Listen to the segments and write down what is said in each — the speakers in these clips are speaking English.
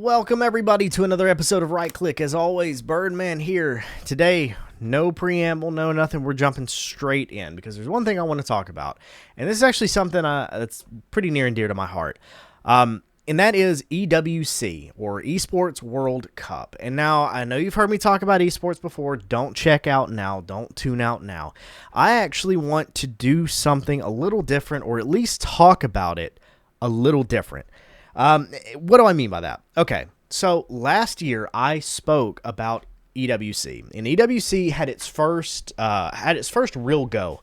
Welcome everybody to another episode of Right Click. As always, Birdman here. Today, no preamble, no nothing. We're jumping straight in because there's one thing I want to talk about. And this is actually something that's pretty near and dear to my heart. And that is EWC, or Esports World Cup. And now, I know you've heard me talk about esports before. Don't check out now. Don't tune out now. I actually want to do something a little different, or at least talk about it a little different. What do I mean by that? Okay, so last year I spoke about EWC, and EWC had its first real go.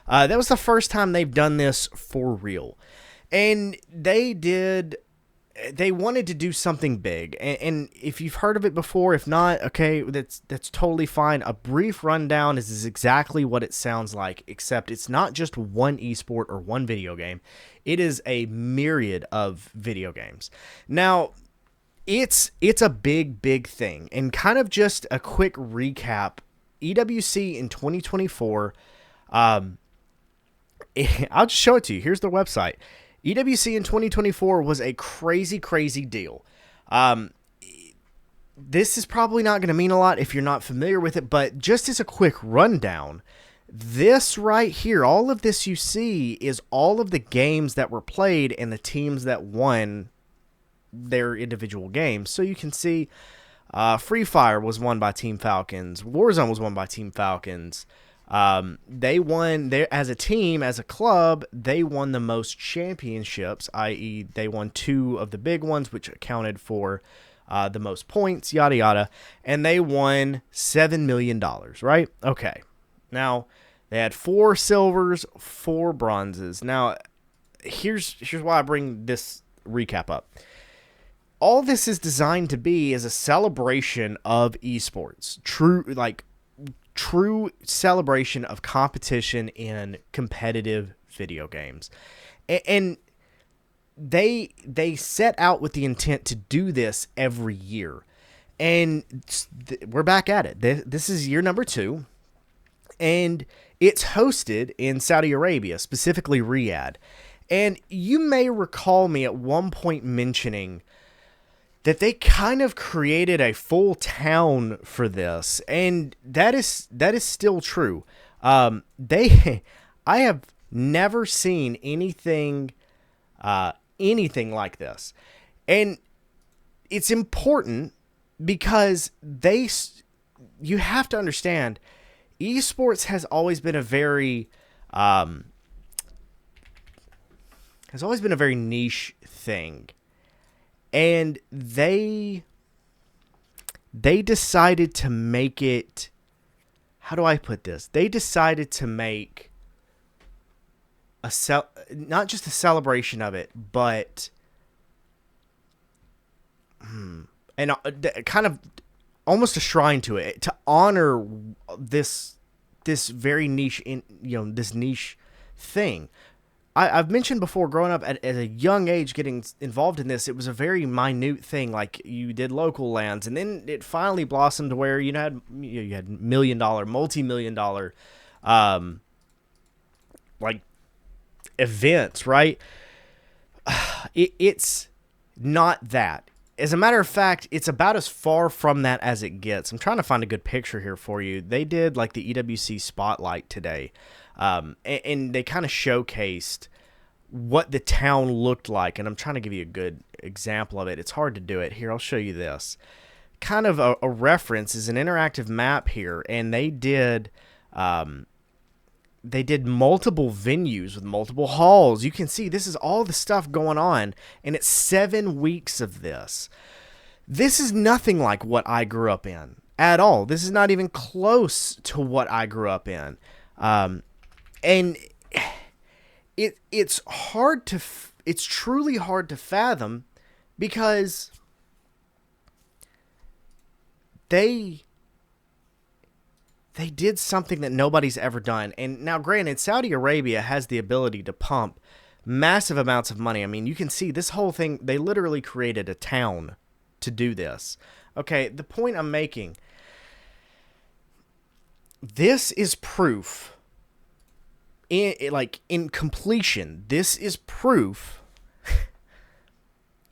That was the first time they've done this for real, and they wanted to do something big. And if you've heard of it before, if not, okay, that's totally fine. A brief rundown is exactly what it sounds like, except it's not just one esport or one video game. It is a myriad of video games. Now, it's a big thing. And kind of just a quick recap, EWC in 2024, I'll just show it to you. Here's their website. EWC in 2024 was a crazy deal. This is probably not going to mean a lot if you're not familiar with it, but just as a quick rundown, this right here, all of this you see is all of the games that were played and the teams that won their individual games. So you can see Free Fire was won by Team Falcons. Warzone was won by Team Falcons. They won as a team, as a club, they won the most championships, i.e. they won 2 of the big ones, which accounted for the most points, yada yada, and they won $7 million, right? Okay. Now, they had 4 silvers, 4 bronzes. Now, here's why I bring this recap up. All this is designed to be is a celebration of esports. True celebration of competition in competitive video games. And they set out with the intent to do this every year. And we're back at it. This is year number 2. And it's hosted in Saudi Arabia, specifically Riyadh. And you may recall me at one point mentioning that they kind of created a full town for this, and that is still true. I have never seen anything like this, and it's important because you have to understand, esports has always been a very niche thing. And they decided to make it, how do I put this? They decided to make not just a celebration of it, but and kind of almost a shrine to it, to honor this very niche this niche thing. I've mentioned before, growing up at a young age, getting involved in this, it was a very minute thing. Like, you did local lands, and then it finally blossomed to where you had $1 million, multi-million-dollar, like, events, right? It's not that. As a matter of fact, it's about as far from that as it gets. I'm trying to find a good picture here for you. They did like the EWC Spotlight today. And they kind of showcased what the town looked like. And I'm trying to give you a good example of it. It's hard to do it. Here, I'll show you this. Kind of a reference is an interactive map here. And they did multiple venues with multiple halls. You can see this is all the stuff going on. And it's 7 weeks of this. This is nothing like what I grew up in at all. This is not even close to what I grew up in. And it's truly hard to fathom, because they did something that nobody's ever done. And now, granted, Saudi Arabia has the ability to pump massive amounts of money. I mean, you can see this whole thing, they literally created a town to do this. Okay, the point I'm making, this is proof. In completion, this is proof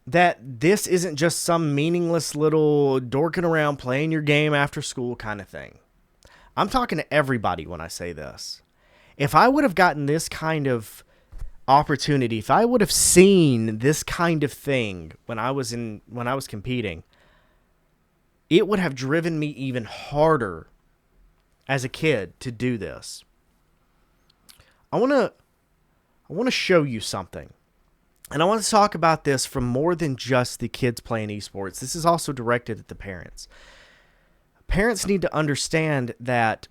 that this isn't just some meaningless little dorking around playing your game after school kind of thing. I'm talking to everybody when I say this. If I would have gotten this kind of opportunity, if I would have seen this kind of thing when I was competing, it would have driven me even harder as a kid to do this. I want to show you something. And I want to talk about this from more than just the kids playing esports. This is also directed at the parents. Parents need to understand that,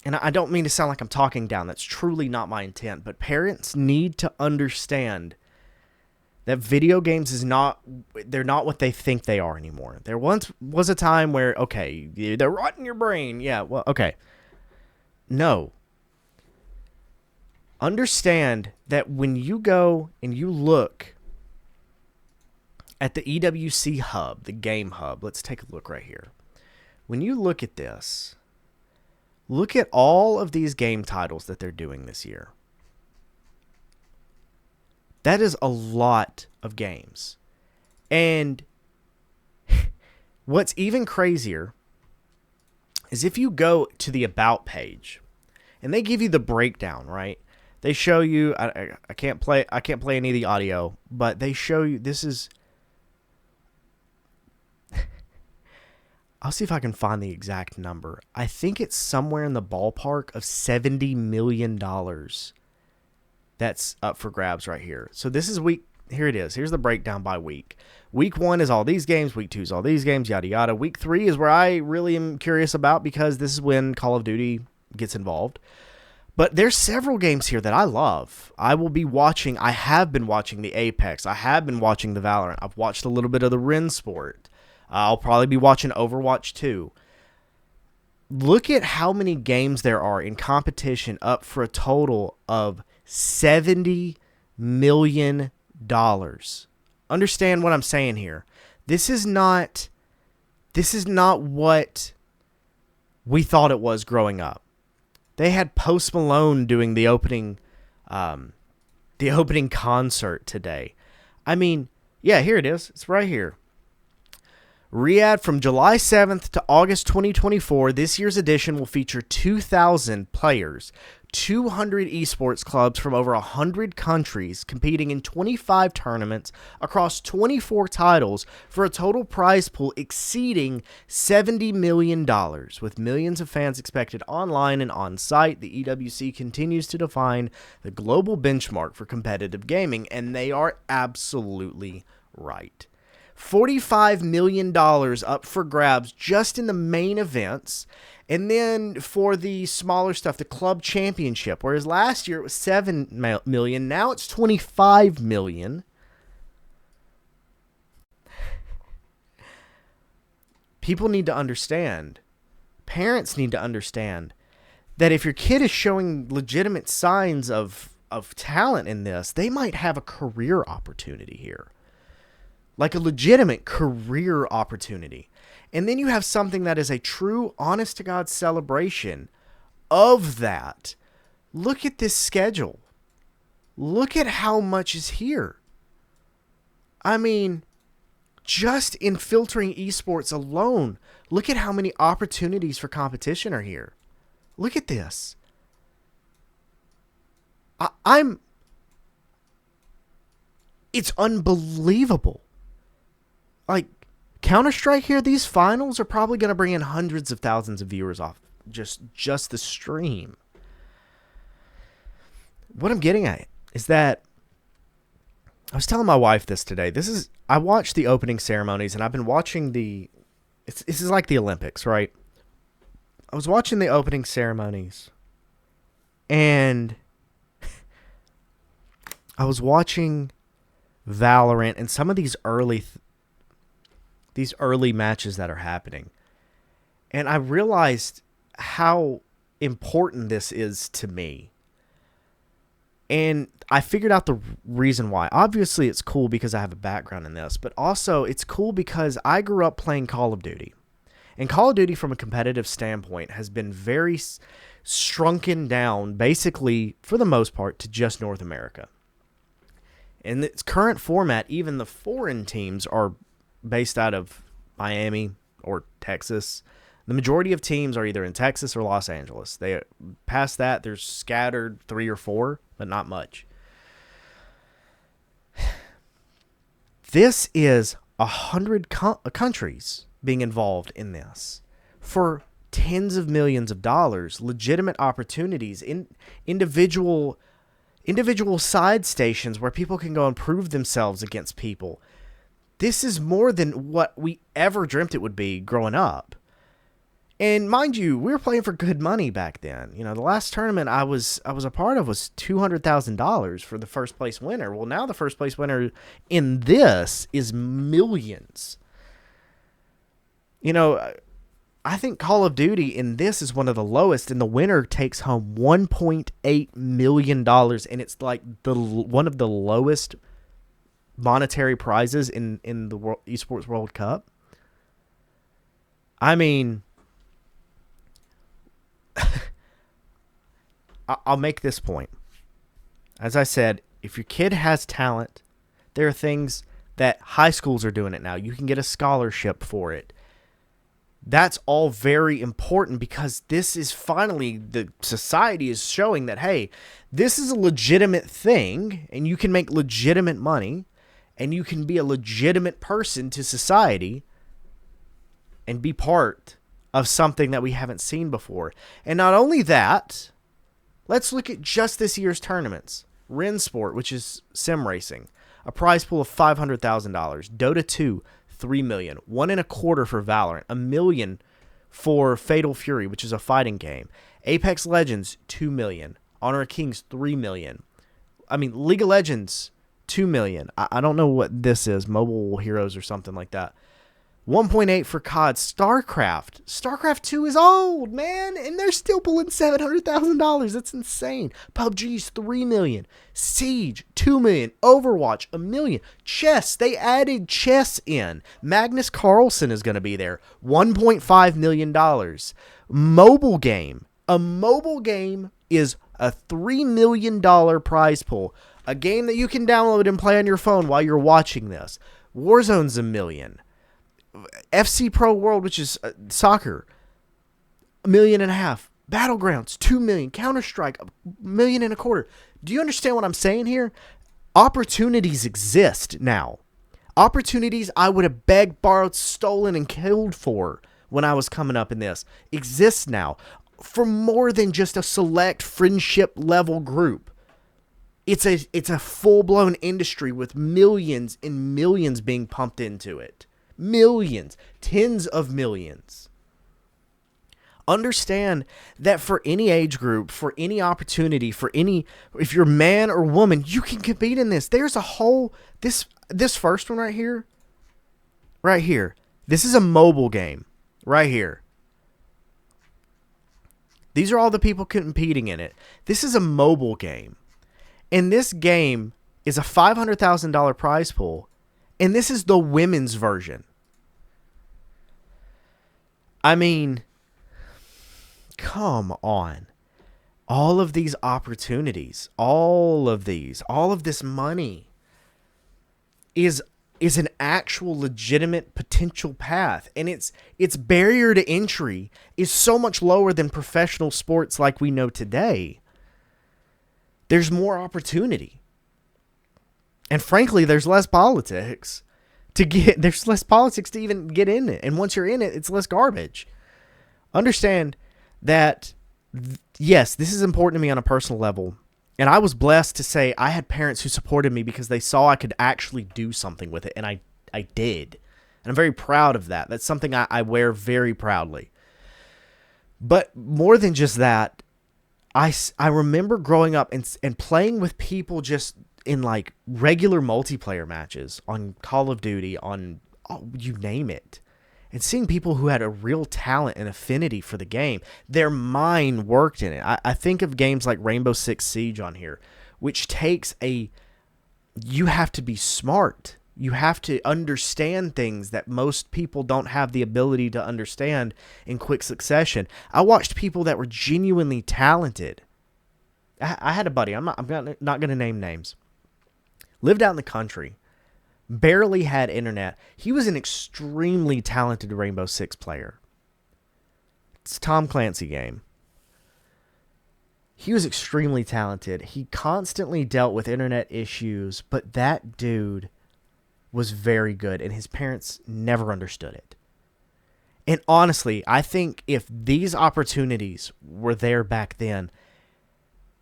and I don't mean to sound like I'm talking down. That's truly not my intent. But parents need to understand that video games they're not what they think they are anymore. There once was a time where, okay, they're rotting your brain. Yeah, well, okay. No. Understand that when you go and you look at the EWC hub, the game hub, let's take a look right here. When you look at this, look at all of these game titles that they're doing this year. That is a lot of games. And what's even crazier is if you go to the About page and they give you the breakdown, right? They show you, I can't play any of the audio, but they show you, this is, I'll see if I can find the exact number. I think it's somewhere in the ballpark of $70 million that's up for grabs right here. So this is here it is. Here's the breakdown by week. Week 1 is all these games. Week 2 is all these games, yada, yada. Week 3 is where I really am curious about because this is when Call of Duty gets involved. But there's several games here that I love. I have been watching the Apex. I have been watching the Valorant. I've watched a little bit of the Ren Sport. I'll probably be watching Overwatch 2. Look at how many games there are in competition, up for a total of $70 million. Understand what I'm saying here. This is not what we thought it was growing up. They had Post Malone doing the opening concert today. I mean, yeah, here it is. It's right here. Riyadh from July 7th to August 2024. This year's edition will feature 2,000 players, 200 esports clubs from over 100 countries competing in 25 tournaments across 24 titles for a total prize pool exceeding $70 million. With millions of fans expected online and on-site, the EWC continues to define the global benchmark for competitive gaming, and they are absolutely right. $45 million up for grabs just in the main events. And then for the smaller stuff, the club championship, whereas last year it was $7 million, now it's $25 million. People need to understand, parents need to understand that if your kid is showing legitimate signs of talent in this, they might have a career opportunity here. Like a legitimate career opportunity. And then you have something that is a true, honest-to-God celebration of that. Look at this schedule. Look at how much is here. I mean, just in filtering esports alone, look at how many opportunities for competition are here. Look at this. It's unbelievable. Like, Counter-Strike here, these finals are probably going to bring in hundreds of thousands of viewers off just the stream. What I'm getting at is that I was telling my wife this today. I watched the opening ceremonies, and I've been watching this is like the Olympics, right? I was watching the opening ceremonies, and I was watching Valorant and some of these early matches that are happening. And I realized how important this is to me. And I figured out the reason why. Obviously, it's cool because I have a background in this, but also it's cool because I grew up playing Call of Duty. And Call of Duty, from a competitive standpoint, has been very shrunken down, basically, for the most part, to just North America. In its current format, even the foreign teams are based out of Miami or Texas. The majority of teams are either in Texas or Los Angeles. They past that, there's scattered 3 or 4, but not much. This is 100 countries being involved in this for tens of millions of dollars, legitimate opportunities, in individual side stations where people can go and prove themselves against people. This is more than what we ever dreamt it would be growing up. And mind you, we were playing for good money back then. You know, the last tournament I was a part of was $200,000 for the first place winner. Well, now the first place winner in this is millions. You know, I think Call of Duty in this is one of the lowest, and the winner takes home $1.8 million, and it's like one of the lowest monetary prizes in the Esports World Cup. I mean, I'll make this point. As I said, if your kid has talent, there are things that high schools are doing it now. You can get a scholarship for it. That's all very important because this is finally, the society is showing that, hey, this is a legitimate thing and you can make legitimate money and you can be a legitimate person to society and be part of something that we haven't seen before. And not only that, let's look at just this year's tournaments. Rensport, which is sim racing, a prize pool of $500,000. Dota 2, $3 million. $1.25 for Valorant. $1 million for Fatal Fury, which is a fighting game. Apex Legends, $2 million. Honor of Kings, $3 million. I mean, League of Legends, $2 million. I don't know what this is. Mobile Heroes or something like that. 1.8 for COD. StarCraft 2 is old, man, and they're still pulling $700,000. That's insane. PUBG's $3 million. Siege, $2 million. Overwatch, $1 million. Chess, they added chess in. Magnus Carlsen is going to be there. $1.5 million. Mobile game. A mobile game is a $3 million prize pool. A game that you can download and play on your phone while you're watching this. Warzone's $1 million. FC Pro World, which is soccer, $1.5 million. Battlegrounds, $2 million. Counter-Strike, $1.25 million. Do you understand what I'm saying here? Opportunities exist now. Opportunities I would have begged, borrowed, stolen, and killed for when I was coming up in this exist now for more than just a select friendship level group. It's a full-blown industry with millions and millions being pumped into it. Millions, tens of millions. Understand that for any age group, for any opportunity, if you're man or woman, you can compete in this. There's a whole, this first one right here. This is a mobile game right here. These are all the people competing in it. This is a mobile game. And this game is a $500,000 prize pool. And this is the women's version. I mean, come on. All of these opportunities, all of this money is an actual legitimate potential path. And its barrier to entry is so much lower than professional sports like we know today. There's more opportunity. And frankly, there's less politics there's less politics to even get in it. And once you're in it, it's less garbage. Understand that, yes, this is important to me on a personal level. And I was blessed to say I had parents who supported me because they saw I could actually do something with it. And I did. And I'm very proud of that. That's something I wear very proudly. But more than just that, I remember growing up and playing with people just in like regular multiplayer matches on Call of Duty, on you name it, and seeing people who had a real talent and affinity for the game. Their mind worked in it. I think of games like Rainbow Six Siege on here, which takes you have to be smart. You have to understand things that most people don't have the ability to understand in quick succession. I watched people that were genuinely talented. I had a buddy. I'm not going to name names. lived out in the country, barely had internet. He was an extremely talented Rainbow Six player. It's a Tom Clancy game. He was extremely talented. He constantly dealt with internet issues, but that dude was very good, and his parents never understood it. And honestly, I think if these opportunities were there back then,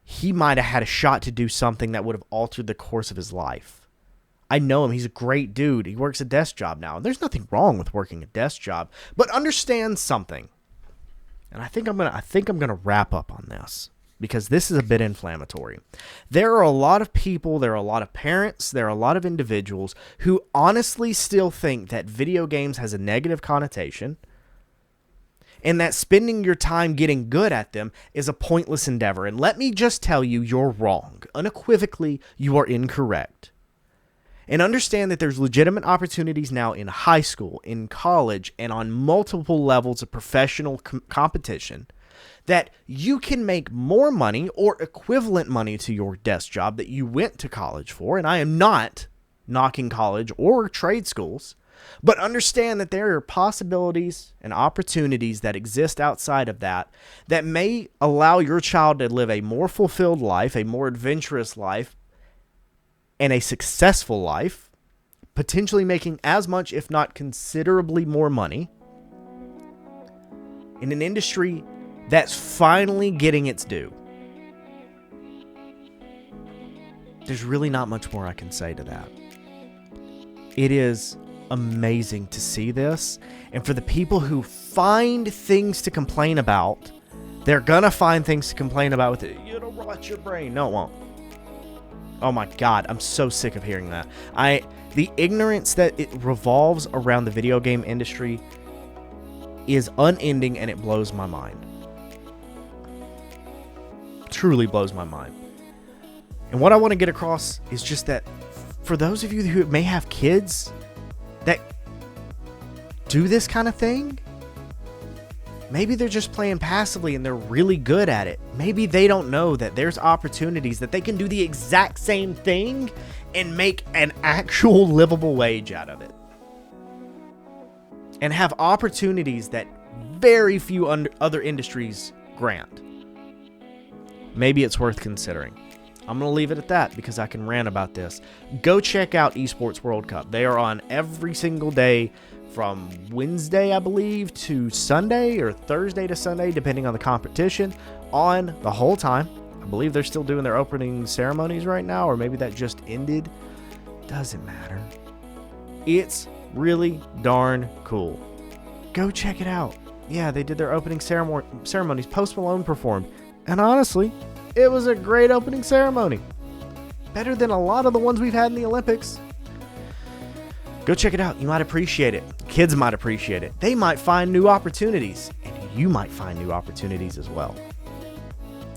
he might have had a shot to do something that would have altered the course of his life. I know him. He's a great dude. He works a desk job now. And there's nothing wrong with working a desk job, but understand something. And I think I'm gonna wrap up on this because this is a bit inflammatory. There are a lot of people, there are a lot of parents, there are a lot of individuals who honestly still think that video games has a negative connotation, and that spending your time getting good at them is a pointless endeavor. And let me just tell you, you're wrong. Unequivocally, you are incorrect. And understand that there's legitimate opportunities now in high school, in college, and on multiple levels of professional competition that you can make more money or equivalent money to your desk job that you went to college for. And I am not knocking college or trade schools. But understand that there are possibilities and opportunities that exist outside of that that may allow your child to live a more fulfilled life, a more adventurous life, and a successful life, potentially making as much, if not considerably more money, in an industry that's finally getting its due. There's really not much more I can say to that. It is amazing to see this, and for the people who find things to complain about, they're gonna find things to complain about with it. It'll rot your brain. No, it won't. Oh my God, I'm so sick of hearing that. The ignorance that it revolves around the video game industry is unending, and it blows my mind. Truly blows my mind. And what I want to get across is just that for those of you who may have kids that do this kind of thing, maybe they're just playing passively and they're really good at it. Maybe they don't know that there's opportunities that they can do the exact same thing and make an actual livable wage out of it. And have opportunities that very few other industries grant. Maybe it's worth considering. I'm going to leave it at that because I can rant about this. Go check out Esports World Cup. They are on every single day from Wednesday, I believe, to Sunday, or Thursday to Sunday, depending on the competition, on the whole time. I believe they're still doing their opening ceremonies right now, or maybe that just ended. Doesn't matter. It's really darn cool. Go check it out. Yeah, they did their opening ceremonies. Post Malone performed. And honestly, it was a great opening ceremony. Better than a lot of the ones we've had in the Olympics. Go check it out. You might appreciate it. Kids might appreciate it. They might find new opportunities. And you might find new opportunities as well.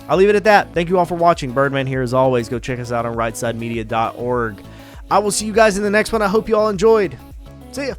I'll leave it at that. Thank you all for watching. Birdman here as always. Go check us out on rightsidemedia.org. I will see you guys in the next one. I hope you all enjoyed. See ya.